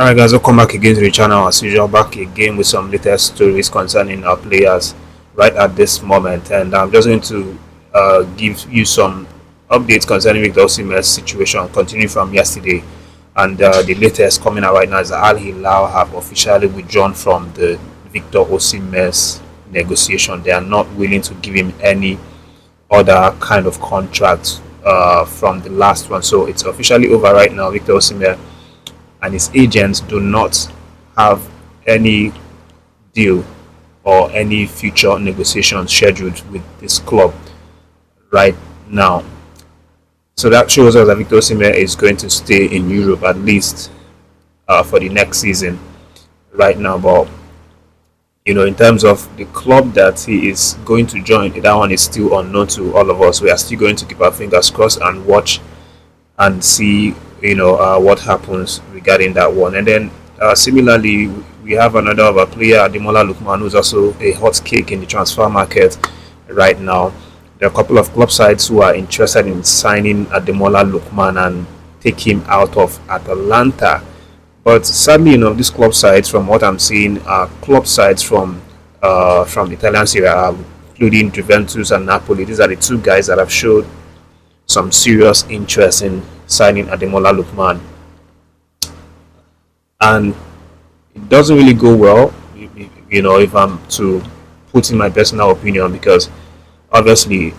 Alright guys, welcome back again to the channel. As usual, back again with some latest stories concerning our players right at this moment, and I'm just going to give you some updates concerning Victor Osimhen's situation, continuing from yesterday. And the latest coming out right now is that Al Hilal have officially withdrawn from the Victor Osimhen's negotiation. They are not willing to give him any other kind of contract from the last one, so it's officially over right now. Victor Osimhen and his agents do not have any deal or any future negotiations scheduled with this club right now. So that shows us that Victor Osimhen is going to stay in Europe at least for the next season right now. But in terms of the club that he is going to join, that one is still unknown to all of us. We are still going to keep our fingers crossed and watch and see what happens regarding that one. And then similarly, we have another of our player, Ademola Lookman, who's also a hot cake in the transfer market right now. There are a couple of club sides who are interested in signing Ademola Lookman and take him out of Atalanta. But sadly, these club sides, from what I'm seeing, are club sides from the Italian Serie A, including Juventus and Napoli. These are the two guys that have showed some serious interest in signing Ademola Lookman, and it doesn't really go well, if I'm to put in my personal opinion, because obviously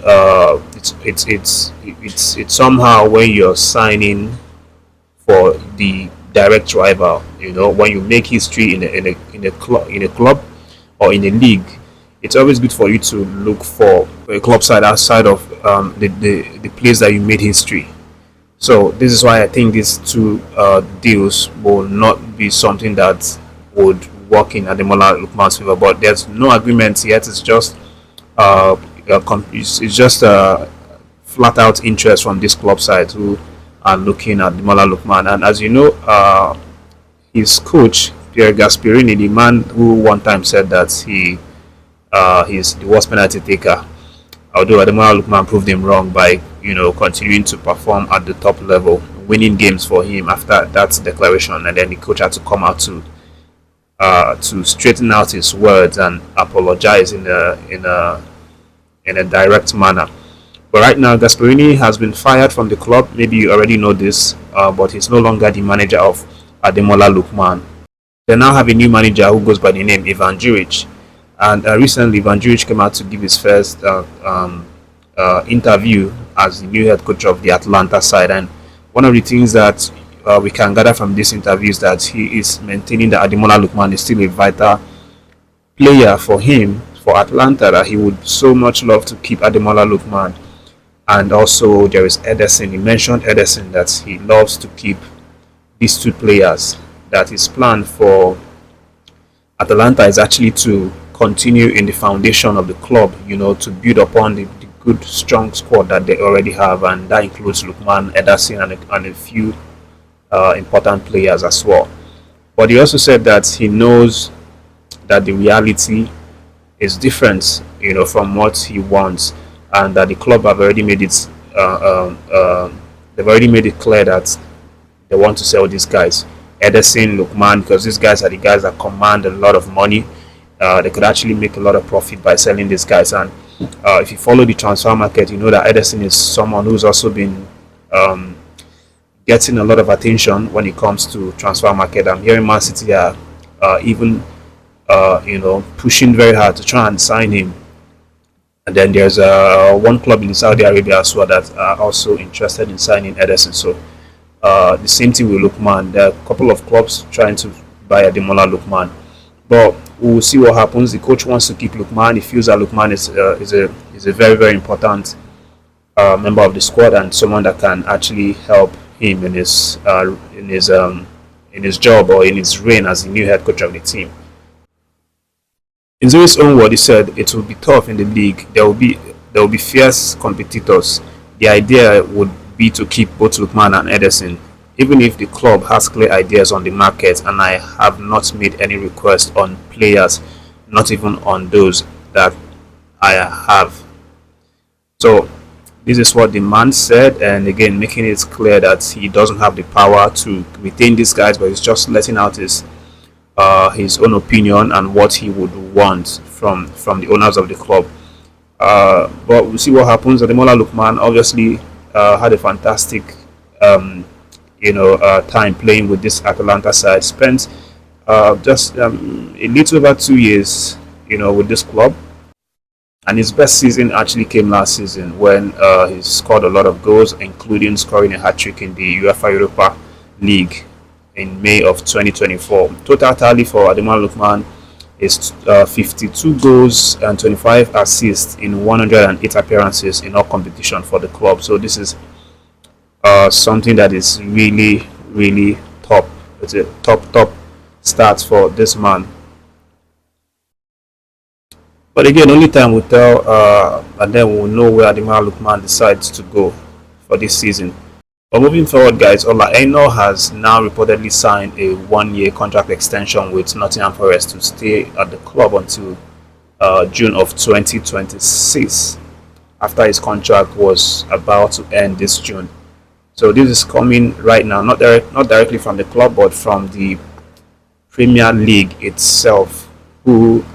it's somehow when you're signing for the direct rival, when you make history in a club or in a league, it's always good for you to look for a club side outside of the place that you made history. So this is why I think these two deals will not be something that would work in Ademola Lookman's favor. But there's no agreement yet. It's just a flat out interest from this club side who are looking at Ademola Lookman. And as you know, his coach Pierre Gasperini, the man who one time said that he's the worst penalty taker, although Ademola Lookman proved him wrong by continuing to perform at the top level, winning games for him after that declaration. And then the coach had to come out to straighten out his words and apologize in a direct manner. But right now, Gasperini has been fired from the club. Maybe you already know this, but he's no longer the manager of Ademola Lookman. They now have a new manager who goes by the name Ivan Juric. And recently, Ivan Juric came out to give his first interview as the new head coach of the Atalanta side. And one of the things that we can gather from this interview is that he is maintaining that Ademola Lookman is still a vital player for him, for Atalanta, that he would so much love to keep Ademola Lookman. And also there is Ederson. He mentioned Ederson, that he loves to keep these two players. That his plan for Atalanta is actually to continue in the foundation of the club, to build upon the good strong squad that they already have, and that includes Lookman, Ederson, and a few important players as well. But he also said that he knows that the reality is different, from what he wants, and that the club have already made it they've already made it clear that they want to sell these guys, Ederson, Lookman, because these guys are the guys that command a lot of money. They could actually make a lot of profit by selling these guys. And if you follow the transfer market, you know that Ederson is someone who's also been getting a lot of attention when it comes to transfer market. I'm hearing Man City are even pushing very hard to try and sign him. And then there's one club in Saudi Arabia as well that are also interested in signing Ederson. So the same thing with Lookman. There are a couple of clubs trying to buy Ademola Lookman, but we'll see what happens. The coach wants to keep Lookman. He feels that Lookman is a very, very important member of the squad and someone that can actually help him in his job or in his reign as the new head coach of the team. In Zurich's own word, he said it will be tough in the league. There will be fierce competitors. The idea would be to keep both Lookman and Ederson, even if the club has clear ideas on the market, and I have not made any request on players, not even on those that I have. So This is what the man said, and again, making it clear that he doesn't have the power to retain these guys, but he's just letting out his own opinion and what he would want from the owners of the club. But we'll see what happens. Ademola Lookman obviously had a fantastic time playing with this Atalanta side. Spent just a little over 2 years, with this club. And his best season actually came last season when he scored a lot of goals, including scoring a hat trick in the UEFA Europa League in May of 2024. Total tally for Ademola Lookman is 52 goals and 25 assists in 108 appearances in all competition for the club. So this is something that is really, really top. It's a top start for this man. But again, only time will tell, and then we'll know where Ademola Lookman decides to go for this season. But moving forward, guys, Ola Aina has now reportedly signed a 1-year contract extension with Nottingham Forest to stay at the club until June of 2026, after his contract was about to end this June. So this is coming right now, not directly from the club, but from the Premier League itself, who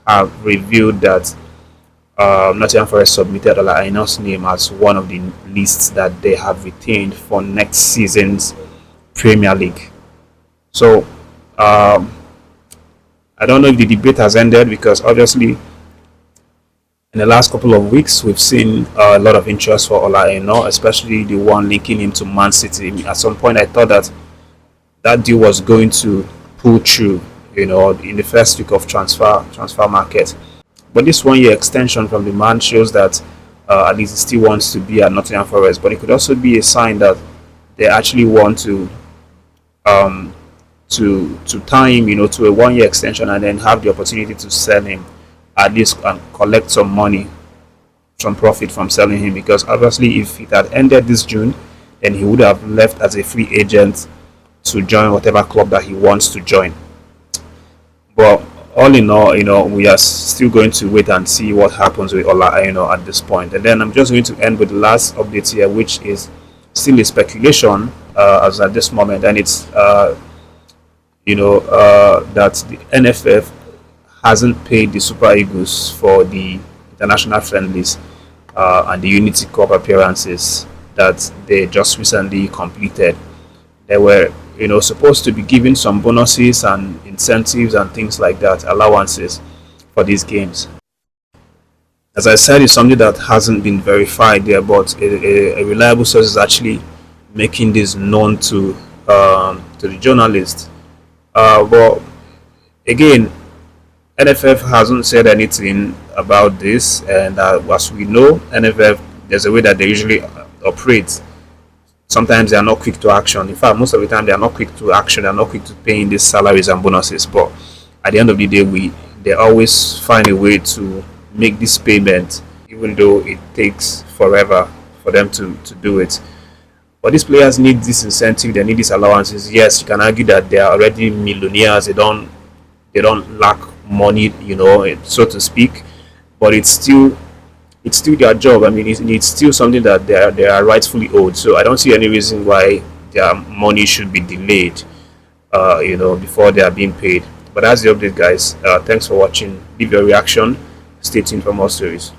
have revealed that Nottingham Forest submitted Ola Aina's name as one of the lists that they have retained for next season's Premier League. So I don't know if the debate has ended, because obviously in the last couple of weeks we've seen a lot of interest for Ola Aina, especially the one linking him to Man City. At some point I thought that deal was going to pull through, in the first week of transfer market. But this 1-year extension from the man shows that at least he still wants to be at Nottingham Forest. But it could also be a sign that they actually want to tie him, to a 1-year extension, and then have the opportunity to sell him at least and collect some money, some profit from selling him. Because obviously, if it had ended this June, then he would have left as a free agent to join whatever club that he wants to join. But all in all, we are still going to wait and see what happens with Ola Aina at this point. And then I'm just going to end with the last update here, which is still a speculation as at this moment, and it's that the NFF hasn't paid the Super Eagles for the international friendlies and the Unity Cup appearances that they just recently completed. They were supposed to be giving some bonuses and incentives and things like that, allowances for these games. As I said, it's something that hasn't been verified there, but a reliable source is actually making this known to the journalist. But again, NFF hasn't said anything about this, and as we know, NFF, there's a way that they usually operate. Sometimes they are not quick to action. In fact, most of the time they are not quick to action. They are not quick to paying these salaries and bonuses. But at the end of the day, they always find a way to make this payment, even though it takes forever for them to do it. But these players need this incentive. They need these allowances. Yes, you can argue that they are already millionaires. They don't lack money, so to speak. But it's still their job. I mean, it's still something that they are rightfully owed. So I don't see any reason why their money should be delayed, before they are being paid. But that's the update, guys. Thanks for watching. Leave your reaction. Stay tuned for more stories.